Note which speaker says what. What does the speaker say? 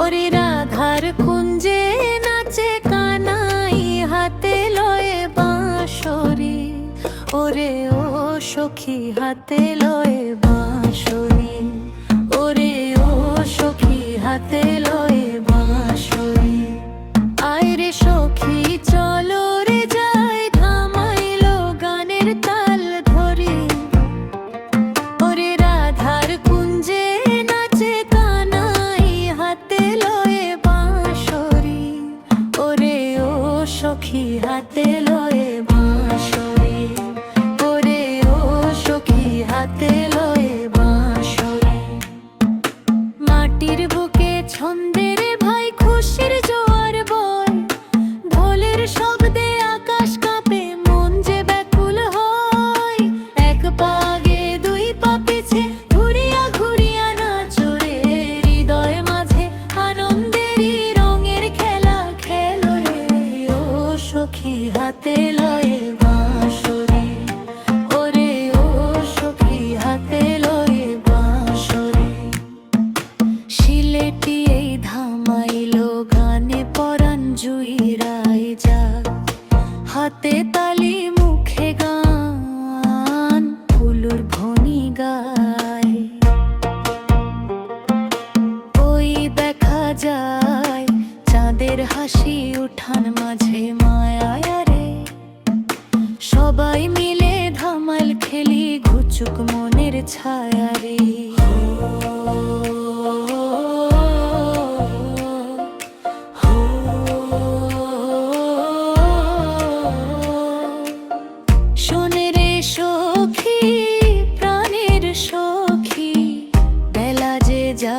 Speaker 1: ওরে রাধার কুঞ্জে নাচে কানাই, হাতে লয়ে বাঁশরি। ওরে ও সখী হাতে লয়ে বাঁশরি, ওরে ও সখী হাতে লয়ে বাঁশরি। আয় রে সখী চলো রে যাই, থামাইলো গানের তাল ধরি। ওরে রাধার কুঞ্জে নাচে কানাই, হাতে লয়ে বাঁশরি। ওরে ও সখী হাতে লয়ে বাঁশরি, ওরে ও সখী হাতে লয়ে বাঁশরি। মাটির বুকে ছন্দের ভাই খুশির জোয়ার বয়, ঢোলের শব্দে আকাশ কাঁপে মন যে ব্যাকুল হয়। এক পা আগে দুই পা পিছে ঘুরিয়া ঘুরিয়া নাচরে, হৃদয় মাঝে আনন্দেরই রঙের খেলা খেলো রে। ও সখী হাতে লয়ে বাঁশরি, ওরে ও সখী হাতে লয়ে বাঁশরি। সিলেটি এই ধামাইলো গানে পরাণ জুইরাই যা, হাতে তালি মুখে গান, ফুলুর ধ্বনি গায়। ওই দেখা যায় চাঁদের হাসি উঠান মাঝে মায়া রে, সবাই মিলে ধামাল খেলি ঘুচুক মনের ছায়া রে। শোনে রে সখী প্রাণের সখী, বেলা যে যা